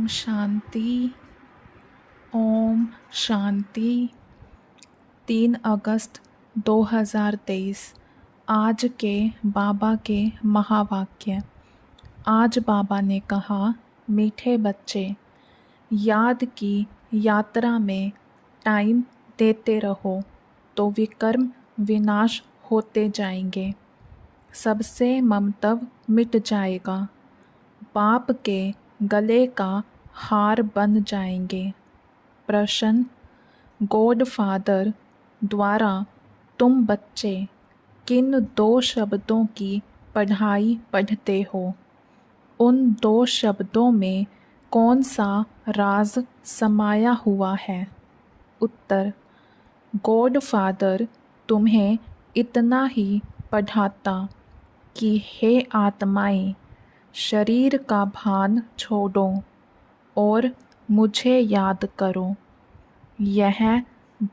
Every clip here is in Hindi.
ओम शांति। ओम शांति। 3 अगस्त 2023। आज के बाबा के महावाक्य। आज बाबा ने कहा, मीठे बच्चे, याद की यात्रा में टाइम देते रहो तो विकर्म विनाश होते जाएंगे। सबसे ममत्व मिट जाएगा। बाप के गले का हार बन जाएंगे। प्रश्न, गॉड फादर द्वारा तुम बच्चे किन 2 शब्दों की पढ़ाई पढ़ते हो? उन 2 शब्दों में कौन सा राज समाया हुआ है? उत्तर, गॉड फादर तुम्हें इतना ही पढ़ाता कि हे आत्माएं, शरीर का भान छोड़ो और मुझे याद करो। यह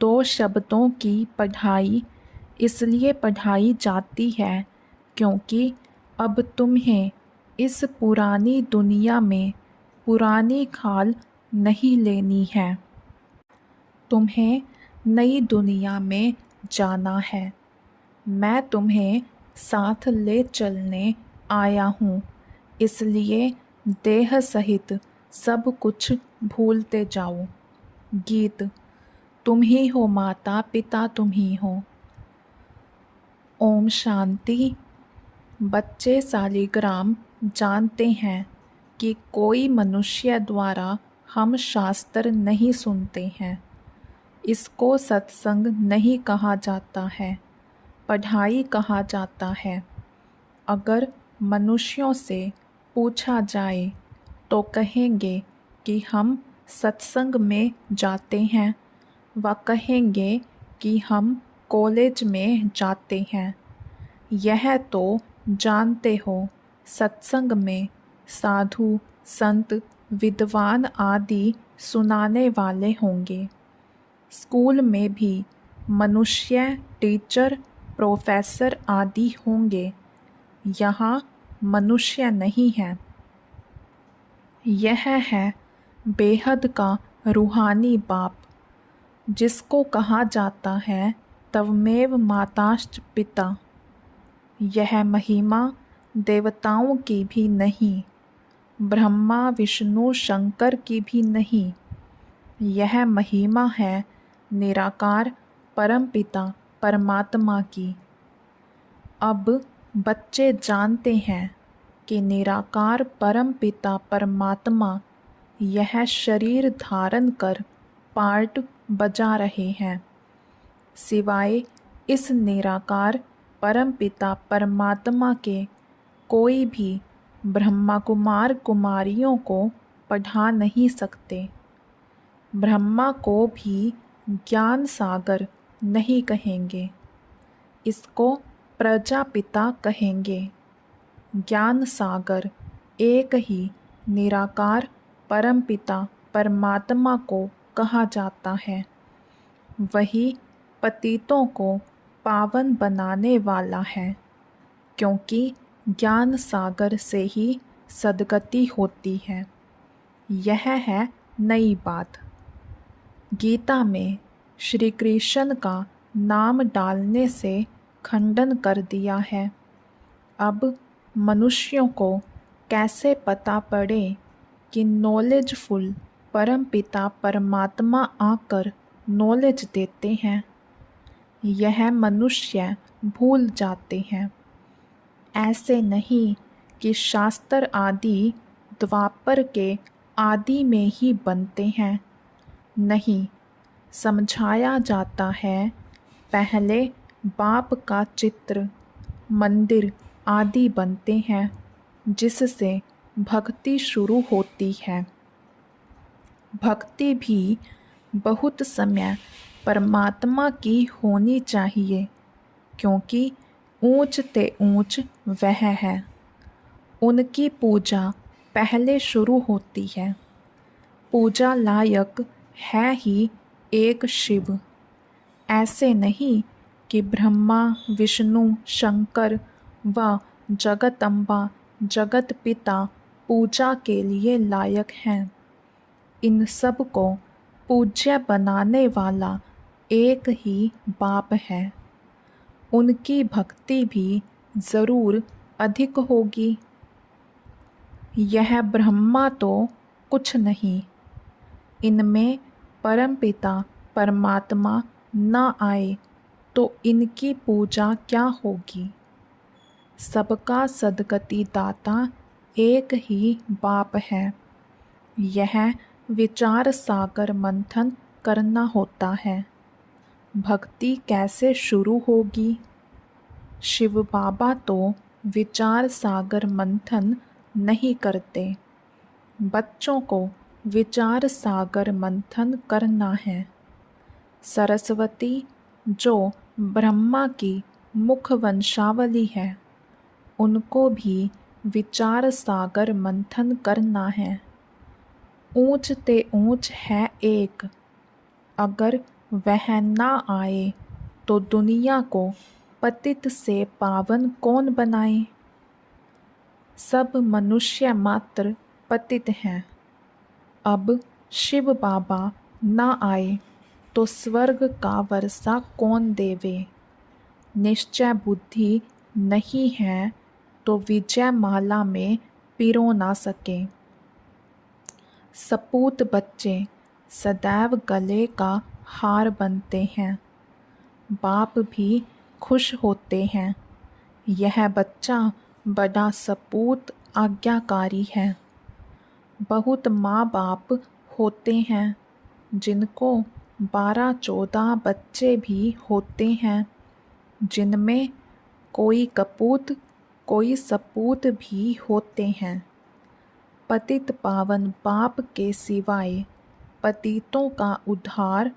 2 शब्दों की पढ़ाई इसलिए पढ़ाई जाती है क्योंकि अब तुम्हें इस पुरानी दुनिया में पुरानी खाल नहीं लेनी है। तुम्हें नई दुनिया में जाना है। मैं तुम्हें साथ ले चलने आया हूँ, इसलिए देह सहित सब कुछ भूलते जाओ। गीत। तुम ही हो माता पिता, तुम ही हो। ओम शांति। बच्चे सालिग्राम जानते हैं कि कोई मनुष्य द्वारा हम शास्त्र नहीं सुनते हैं। इसको सत्संग नहीं कहा जाता है, पढ़ाई कहा जाता है। अगर मनुष्यों से पूछा जाए तो कहेंगे कि हम सत्संग में जाते हैं, व कहेंगे कि हम कॉलेज में जाते हैं। यह तो जानते हो, सत्संग में साधु संत विद्वान आदि सुनाने वाले होंगे। स्कूल में भी मनुष्य टीचर प्रोफेसर आदि होंगे। यहाँ मनुष्य नहीं है। यह है बेहद का रूहानी बाप, जिसको कहा जाता है तवमेव माताश्च पिता। यह महिमा देवताओं की भी नहीं, ब्रह्मा विष्णु शंकर की भी नहीं। यह महिमा है निराकार परमपिता परमात्मा की। अब बच्चे जानते हैं कि निराकार परमपिता परमात्मा यह शरीर धारण कर पार्ट बजा रहे हैं। सिवाय इस निराकार परमपिता परमात्मा के कोई भी ब्रह्मा कुमार कुमारियों को पढ़ा नहीं सकते। ब्रह्मा को भी ज्ञान सागर नहीं कहेंगे, इसको प्रजापिता कहेंगे। ज्ञान सागर एक ही निराकार परमपिता परमात्मा को कहा जाता है। वही पतितों को पावन बनाने वाला है, क्योंकि ज्ञान सागर से ही सद्गति होती है। यह है नई बात। गीता में श्री कृष्ण का नाम डालने से खंडन कर दिया है। अब मनुष्यों को कैसे पता पड़े कि नॉलेजफुल परमपिता परमात्मा आकर नॉलेज देते हैं? यह मनुष्य भूल जाते हैं। ऐसे नहीं कि शास्त्र आदि द्वापर के आदि में ही बनते हैं। नहीं, समझाया जाता है पहले बाप का चित्र, मंदिर आदि बनते हैं, जिससे भक्ति शुरू होती है। भक्ति भी बहुत समय परमात्मा की होनी चाहिए, क्योंकि ऊंच ते ऊंच वह है। उनकी पूजा पहले शुरू होती है। पूजा लायक है ही एक शिव। ऐसे नहीं कि ब्रह्मा विष्णु शंकर व जगदम्बा जगत पिता पूजा के लिए लायक हैं। इन सब को पूज्य बनाने वाला एक ही बाप है। उनकी भक्ति भी ज़रूर अधिक होगी। यह ब्रह्मा तो कुछ नहीं, इनमें परमपिता परमात्मा न आए तो इनकी पूजा क्या होगी। सबका सद्गति दाता एक ही बाप है। यह विचार सागर मंथन करना होता है। भक्ति कैसे शुरू होगी। शिव बाबा तो विचार सागर मंथन नहीं करते। बच्चों को विचार सागर मंथन करना है। सरस्वती जो ब्रह्मा की मुख वंशावली है, उनको भी विचार सागर मंथन करना है। ऊंच ते ऊंच है एक, अगर वह ना आए तो दुनिया को पतित से पावन कौन बनाए। सब मनुष्य मात्र पतित हैं। अब शिव बाबा ना आए तो स्वर्ग का वर्षा कौन देवे। निश्चय बुद्धि नहीं है तो विजय माला में पिरो ना सके। सपूत बच्चे सदैव गले का हार बनते हैं। बाप भी खुश होते हैं। यह बच्चा बड़ा सपूत आज्ञाकारी है। बहुत माँ बाप होते हैं जिनको 12-14 बच्चे भी होते हैं, जिनमें कोई कपूत कोई सपूत भी होते हैं। पतित पावन बाप के सिवाय पतितों का उद्धार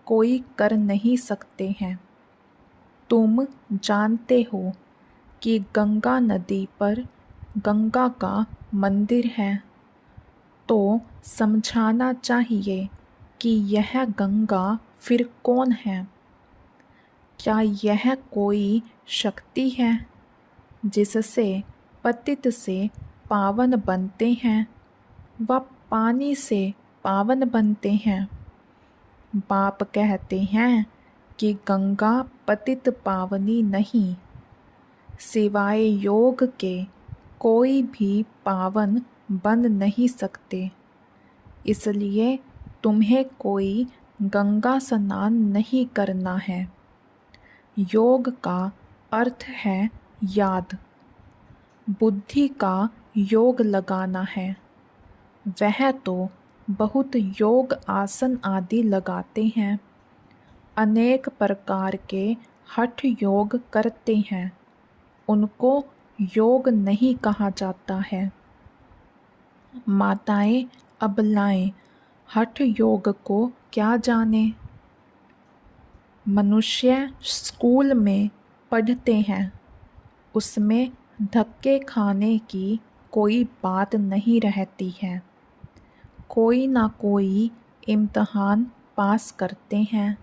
कोई कर नहीं सकते हैं। तुम जानते हो कि गंगा नदी पर गंगा का मंदिर है, तो समझाना चाहिए कि यह गंगा फिर कौन है। क्या यह कोई शक्ति है जिससे पतित से पावन बनते हैं व पानी से पावन बनते हैं। बाप कहते हैं कि गंगा पतित पावनी नहीं, सिवाय योग के कोई भी पावन बन नहीं सकते। इसलिए तुम्हें कोई गंगा स्नान नहीं करना है। योग का अर्थ है याद। बुद्धि का योग लगाना है। वह तो बहुत योग आसन आदि लगाते हैं। अनेक प्रकार के हठ योग करते हैं। उनको योग नहीं कहा जाता है। माताएं अबलाएं हठ योग को क्या जाने। मनुष्य स्कूल में पढ़ते हैं, उसमें धक्के खाने की कोई बात नहीं रहती है। कोई ना कोई इम्तहान पास करते हैं।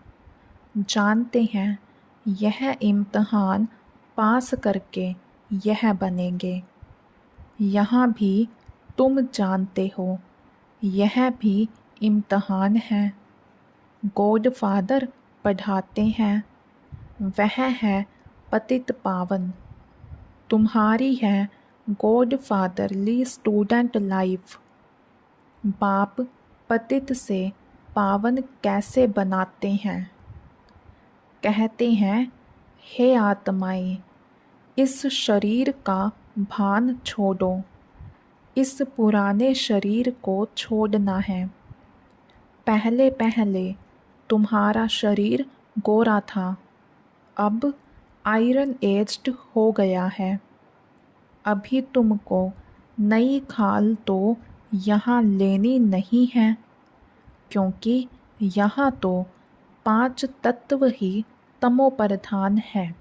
जानते हैं यह इम्तहान पास करके यह बनेंगे। यहाँ भी तुम जानते हो यह भी इम्तहान है। गॉडफादर पढ़ाते हैं, वह है पतित पावन। तुम्हारी है गॉडफादरली स्टूडेंट लाइफ। बाप पतित से पावन कैसे बनाते हैं। कहते हैं, हे आत्माएं, इस शरीर का भान छोड़ो। इस पुराने शरीर को छोड़ना है। पहले पहले तुम्हारा शरीर गोरा था, अब आयरन एज्ड हो गया है। अभी तुमको नई खाल तो यहाँ लेनी नहीं है, क्योंकि यहाँ तो 5 तत्व ही तमोप्रधान है।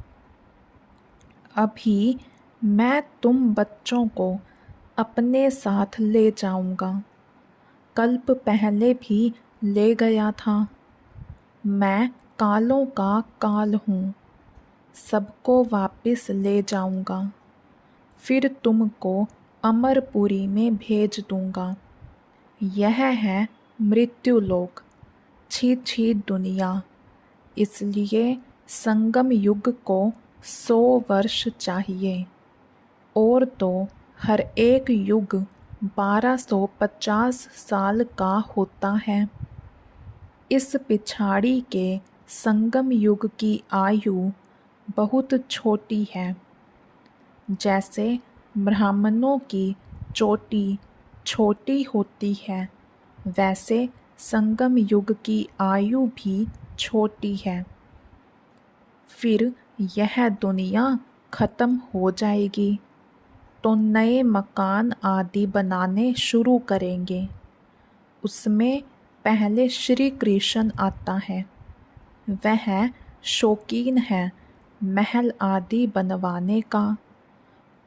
अभी मैं तुम बच्चों को अपने साथ ले जाऊंगा। कल्प पहले भी ले गया था। मैं कालों का काल हूँ, सबको वापस ले जाऊंगा। फिर तुमको अमरपुरी में भेज दूंगा। यह है मृत्युलोक, छी छी दुनिया। इसलिए संगम युग को 100 वर्ष चाहिए, और तो हर एक युग 1250 साल का होता है। इस पिछाड़ी के संगम युग की आयु बहुत छोटी है। जैसे ब्राह्मणों की चोटी छोटी होती है, वैसे संगम युग की आयु भी छोटी है। फिर यह दुनिया खत्म हो जाएगी तो नए मकान आदि बनाने शुरू करेंगे। उसमें पहले श्री कृष्ण आता है। वह शौकीन है महल आदि बनवाने का।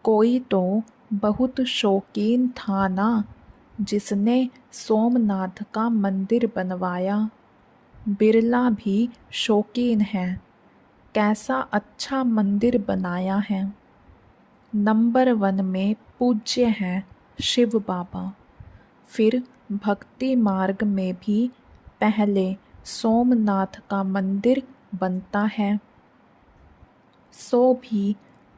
कोई तो बहुत शौकीन था ना, जिसने सोमनाथ का मंदिर बनवाया। बिरला भी शौकीन है, कैसा अच्छा मंदिर बनाया है। नंबर 1 में पूज्य हैं शिव बाबा। फिर भक्ति मार्ग में भी पहले सोमनाथ का मंदिर बनता है, सो भी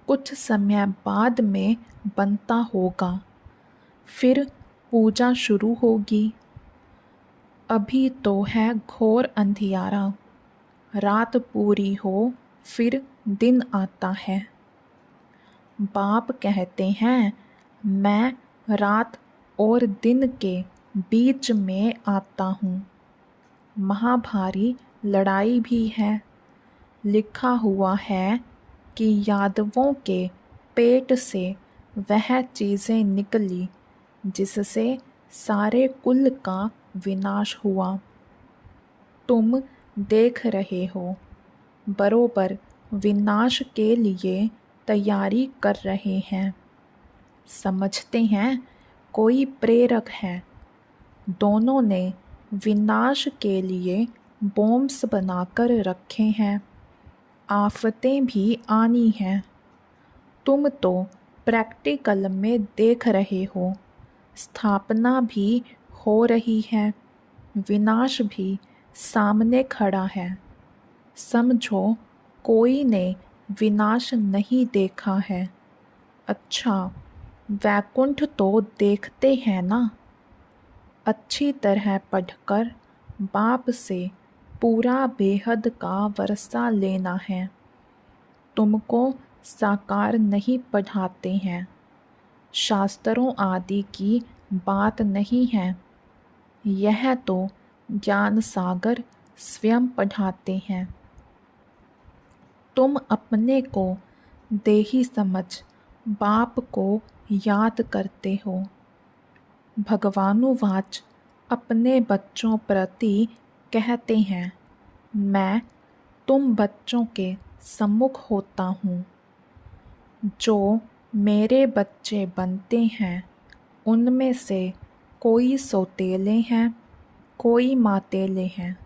कुछ समय बाद में बनता होगा। फिर पूजा शुरू होगी। अभी तो है घोर अंधियारा, रात पूरी हो फिर दिन आता है। बाप कहते हैं, मैं रात और दिन के बीच में आता हूँ। महाभारी लड़ाई भी है। लिखा हुआ है कि यादवों के पेट से वह चीज़ें निकली जिससे सारे कुल का विनाश हुआ। तुम देख रहे हो, बरोबर विनाश के लिए तैयारी कर रहे हैं। समझते हैं कोई प्रेरक है। दोनों ने विनाश के लिए बॉम्ब्स बनाकर रखे हैं। आफतें भी आनी हैं। तुम तो प्रैक्टिकल में देख रहे हो। स्थापना भी हो रही है, विनाश भी सामने खड़ा है। समझो कोई ने विनाश नहीं देखा है। अच्छा, वैकुंठ तो देखते हैं ना। अच्छी तरह पढ़कर बाप से पूरा बेहद का वर्षा लेना है। तुमको साकार नहीं पढ़ाते हैं, शास्त्रों आदि की बात नहीं है। यह तो ज्ञान सागर स्वयं पढ़ाते हैं। तुम अपने को देही समझ बाप को याद करते हो। भगवानुवाच अपने बच्चों प्रति कहते हैं, मैं तुम बच्चों के सम्मुख होता हूँ। जो मेरे बच्चे बनते हैं, उनमें से कोई सौतेले हैं, कोई मातेले हैं।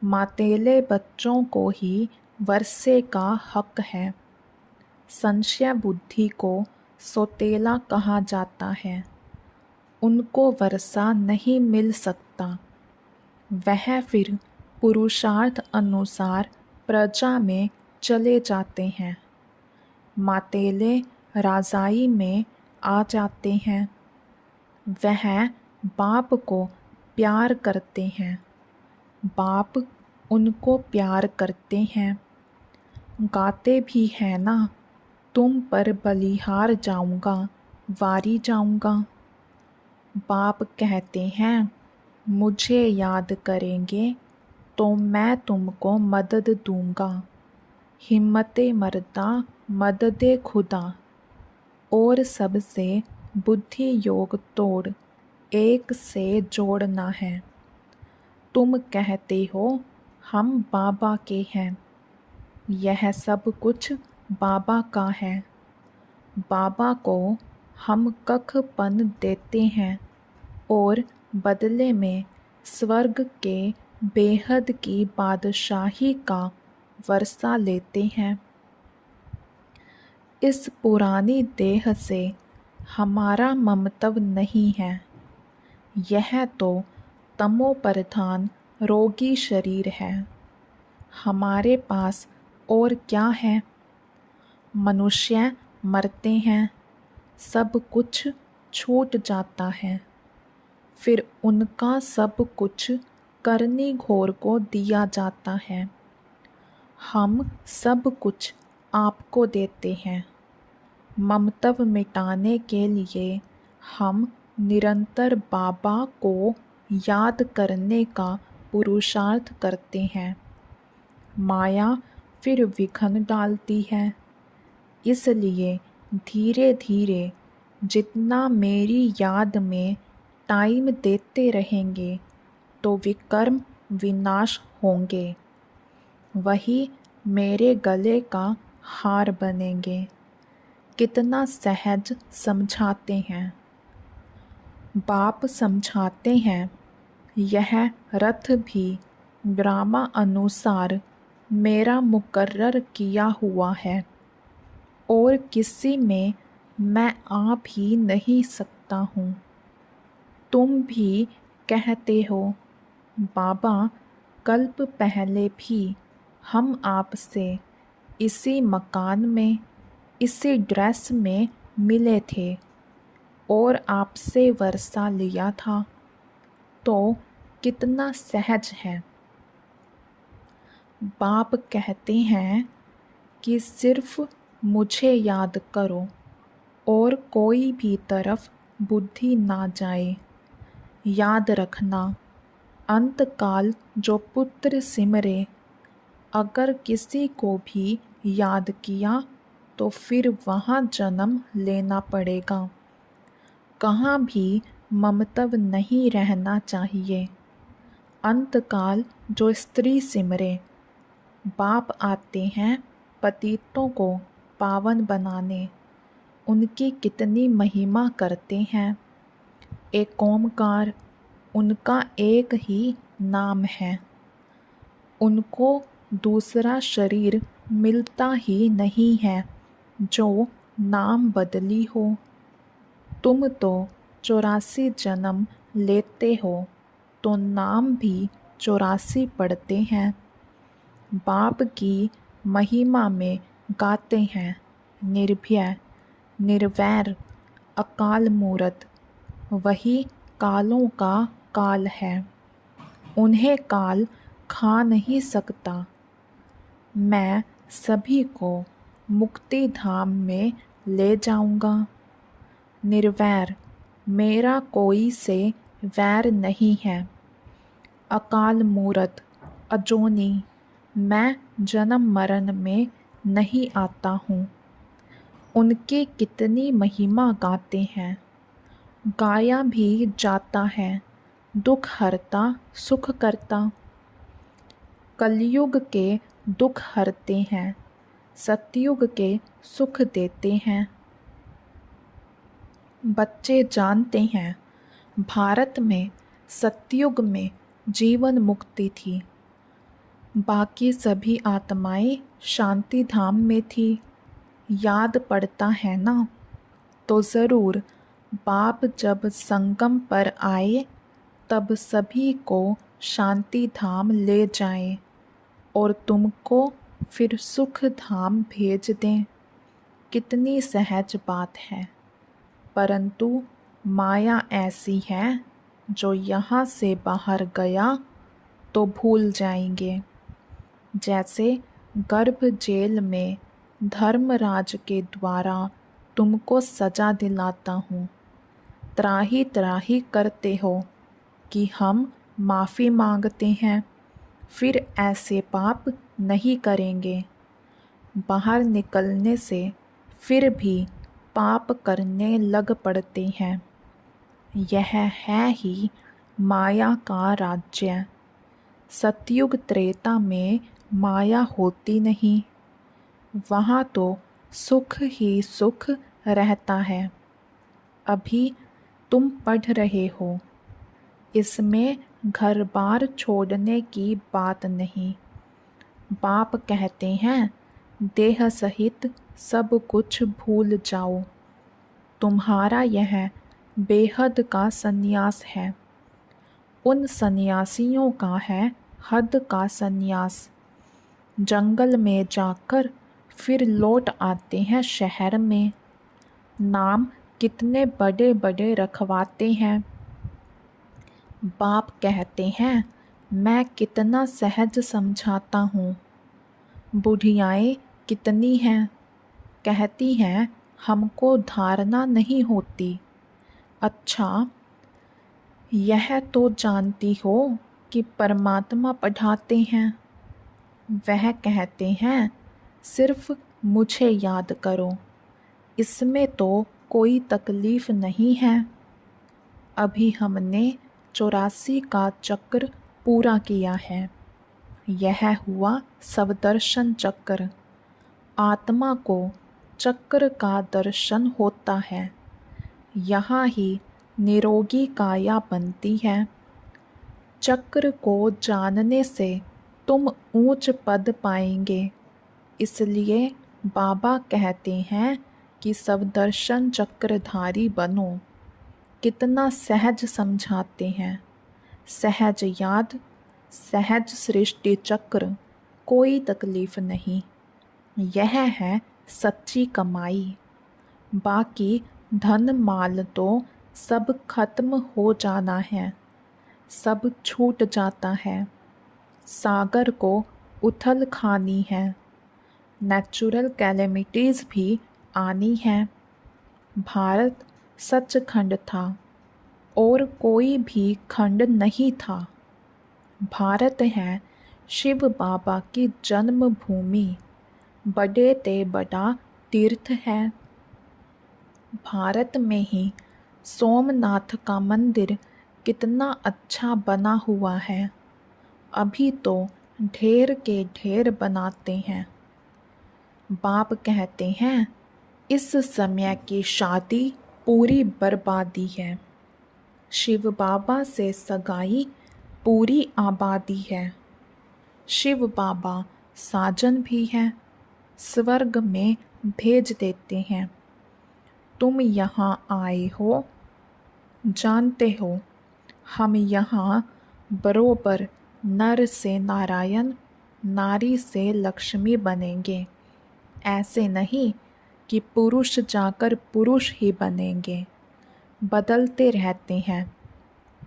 मातेले बच्चों को ही वर्षे का हक है। संशय बुद्धि को सौतेला कहा जाता है। उनको वर्षा नहीं मिल सकता। वह फिर पुरुषार्थ अनुसार प्रजा में चले जाते हैं। मातेले राजाई में आ जाते हैं। वह बाप को प्यार करते हैं, बाप उनको प्यार करते हैं। गाते भी हैं ना, तुम पर बलिहार जाऊंगा, वारी जाऊंगा। बाप कहते हैं, मुझे याद करेंगे तो मैं तुमको मदद दूंगा। हिम्मते मर्दा मददे खुदा। और सबसे बुद्धि योग तोड़ एक से जोड़ना है। तुम कहते हो हम बाबा के हैं। यह सब कुछ बाबा का है। बाबा को हम कखपन देते हैं और बदले में स्वर्ग के बेहद की बादशाही का वर्षा लेते हैं। इस पुरानी देह से हमारा ममतव नहीं है। यह तो तमो प्रधान रोगी शरीर है। हमारे पास और क्या है? मनुष्य मरते हैं, सब कुछ छूट जाता है, फिर उनका सब कुछ करनी घोर को दिया जाता है। हम सब कुछ आपको देते हैं। ममत्व मिटाने के लिए हम निरंतर बाबा को याद करने का पुरुषार्थ करते हैं। माया फिर विघ्न डालती है, इसलिए धीरे धीरे जितना मेरी याद में टाइम देते रहेंगे तो विकर्म विनाश होंगे, वही मेरे गले का हार बनेंगे। कितना सहज समझाते हैं। बाप समझाते हैं, यह रथ भी ड्रामा अनुसार मेरा मुकर्रर किया हुआ है और किसी में मैं आ भी नहीं सकता हूँ। तुम भी कहते हो बाबा, कल्प पहले भी हम आपसे इसी मकान में, इसी ड्रेस में मिले थे और आपसे वर्षा लिया था, तो कितना सहज है। बाप कहते हैं कि सिर्फ मुझे याद करो और कोई भी तरफ बुद्धि ना जाए। याद रखना, अंतकाल जो पुत्र सिमरे, अगर किसी को भी याद किया तो फिर वहाँ जन्म लेना पड़ेगा। कहाँ भी ममत्व नहीं रहना चाहिए। अंतकाल जो स्त्री सिमरे, बाप आते हैं पतितों को पावन बनाने, उनकी कितनी महिमा करते हैं। एक ओमकार, उनका एक ही नाम है। उनको दूसरा शरीर मिलता ही नहीं है जो नाम बदली हो। तुम तो 84 जन्म लेते हो तो नाम भी 84 पढ़ते हैं। बाप की महिमा में गाते हैं, निर्भय निर्वैर अकाल मूरत, वही कालों का काल है, उन्हें काल खा नहीं सकता। मैं सभी को मुक्ति धाम में ले जाऊंगा। निर्वैर, मेरा कोई से वैर नहीं है। अकाल मूरत अजोनी, मैं जन्म मरण में नहीं आता हूँ। उनकी कितनी महिमा गाते हैं। गाया भी जाता है, दुख हरता सुख करता। कलयुग के दुख हरते हैं, सतयुग के सुख देते हैं। बच्चे जानते हैं, भारत में सतयुग में जीवन मुक्ति थी, बाकी सभी आत्माएं शांति धाम में थी। याद पड़ता है ना? तो ज़रूर बाप जब संगम पर आए तब सभी को शांति धाम ले जाएं और तुमको फिर सुख धाम भेज दें। कितनी सहज बात है, परंतु माया ऐसी है जो यहाँ से बाहर गया तो भूल जाएंगे। जैसे गर्भ जेल में धर्मराज के द्वारा तुमको सजा दिलाता हूँ, त्राही त्राही करते हो कि हम माफ़ी मांगते हैं, फिर ऐसे पाप नहीं करेंगे। बाहर निकलने से फिर भी पाप करने लग पड़ते हैं। यह है ही माया का राज्य। सतयुग त्रेता में माया होती नहीं, वहाँ तो सुख ही सुख रहता है। अभी तुम पढ़ रहे हो, इसमें घर बार छोड़ने की बात नहीं। बाप कहते हैं, देह सहित सब कुछ भूल जाओ। तुम्हारा यह बेहद का संन्यास है। उन सन्यासियों का है हद का सन्यास। जंगल में जाकर फिर लौट आते हैं शहर में। नाम कितने बड़े बड़े रखवाते हैं। बाप कहते हैं मैं कितना सहज समझाता हूँ। बुढ़ियाएँ कितनी हैं, कहती हैं हमको धारणा नहीं होती। अच्छा, यह तो जानती हो कि परमात्मा पढ़ाते हैं। वह कहते हैं सिर्फ मुझे याद करो, इसमें तो कोई तकलीफ नहीं है। अभी हमने 84 का चक्र पूरा किया है। यह हुआ सवदर्शन चक्र। आत्मा को चक्र का दर्शन होता है। यहाँ ही निरोगी काया बनती है। चक्र को जानने से तुम ऊंच पद पाएंगे। इसलिए बाबा कहते हैं कि सवदर्शन चक्रधारी बनो। कितना सहज समझाते हैं। सहज याद, सहज सृष्टि चक्र, कोई तकलीफ नहीं। यह है सच्ची कमाई। बाकी धन माल तो सब खत्म हो जाना है, सब छूट जाता है। सागर को उथल खानी है। नेचुरल कैलेमिटीज़ भी आनी है। भारत सचखंड था और कोई भी खंड नहीं था। भारत है शिव बाबा की जन्मभूमि, बड़े ते बड़ा तीर्थ है। भारत में ही सोमनाथ का मंदिर कितना अच्छा बना हुआ है। अभी तो ढेर के ढेर बनाते हैं। बाप कहते हैं इस समय की शादी पूरी बर्बादी है। शिव बाबा से सगाई पूरी आबादी है। शिव बाबा साजन भी हैं, स्वर्ग में भेज देते हैं। तुम यहाँ आए हो, जानते हो हम यहाँ बरोबर नर से नारायण, नारी से लक्ष्मी बनेंगे। ऐसे नहीं कि पुरुष जाकर पुरुष ही बनेंगे, बदलते रहते हैं।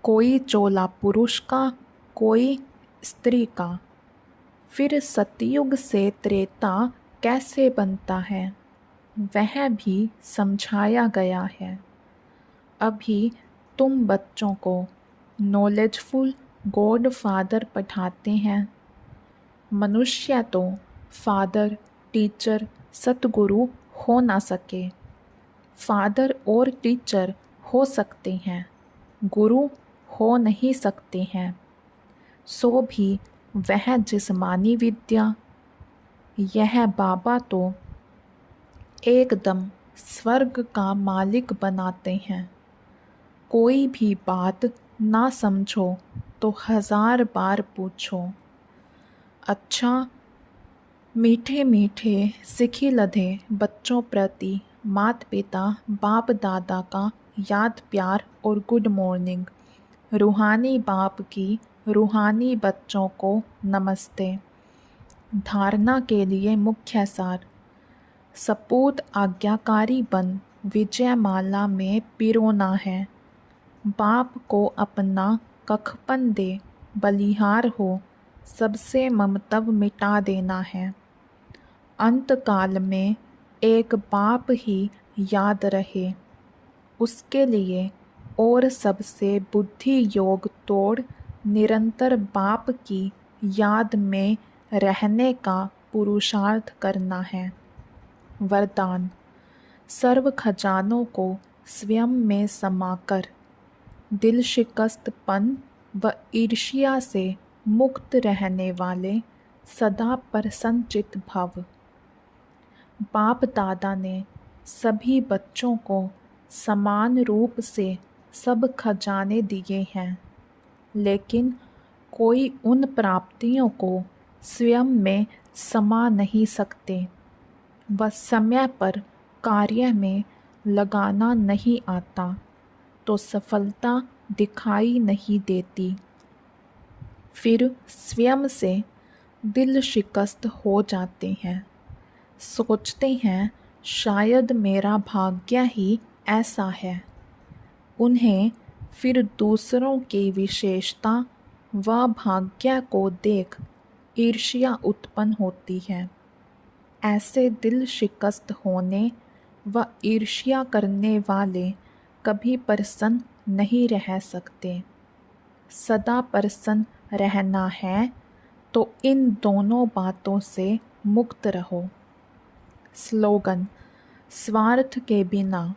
कोई चोला पुरुष का, कोई स्त्री का। फिर सतयुग से त्रेता कैसे बनता है, वह भी समझाया गया है। अभी तुम बच्चों को नॉलेजफुल गॉड फादर पढ़ाते हैं। मनुष्य तो फादर, टीचर, सतगुरु हो ना सके। फादर और टीचर हो सकते हैं, गुरु हो नहीं सकते हैं। सो भी वह जिस्मानी विद्या। यह बाबा तो एकदम स्वर्ग का मालिक बनाते हैं। कोई भी बात ना समझो तो 1000 बार पूछो। अच्छा, मीठे मीठे सिखी लधे बच्चों प्रति माता पिता बाप दादा का याद प्यार और गुड मॉर्निंग। रूहानी बाप की रूहानी बच्चों को नमस्ते। धारणा के लिए मुख्य सार। सपूत आज्ञाकारी बन विजयमाला में पिरोना है। बाप को अपना कखपन दे, बलिहार हो, सबसे ममतव मिटा देना है। अंत काल में एक बाप ही याद रहे, उसके लिए और सबसे बुद्धि योग तोड़ निरंतर बाप की याद में रहने का पुरुषार्थ करना है। वरदान। सर्व खजानों को स्वयं में समाकर दिल शिकस्तपन व ईर्ष्या से मुक्त रहने वाले सदा प्रसन्नचित भव। बाप दादा ने सभी बच्चों को समान रूप से सब खजाने दिए हैं, लेकिन कोई उन प्राप्तियों को स्वयं में समा नहीं सकते। वह समय पर कार्य में लगाना नहीं आता तो सफलता दिखाई नहीं देती। फिर स्वयं से दिल शिकस्त हो जाते हैं। सोचते हैं शायद मेरा भाग्य ही ऐसा है। उन्हें फिर दूसरों की विशेषता व भाग्य को देख ईर्ष्या उत्पन्न होती है। ऐसे दिल शिकस्त होने व ईर्ष्या करने वाले कभी प्रसन्न नहीं रह सकते। सदा प्रसन्न रहना है तो इन दोनों बातों से मुक्त रहो। स्लोगन: स्वार्थ के बिना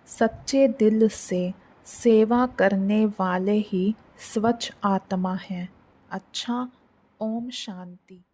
सच्चे दिल से सेवा करने वाले ही स्वच्छ आत्मा हैं। अच्छा, ओम शांति।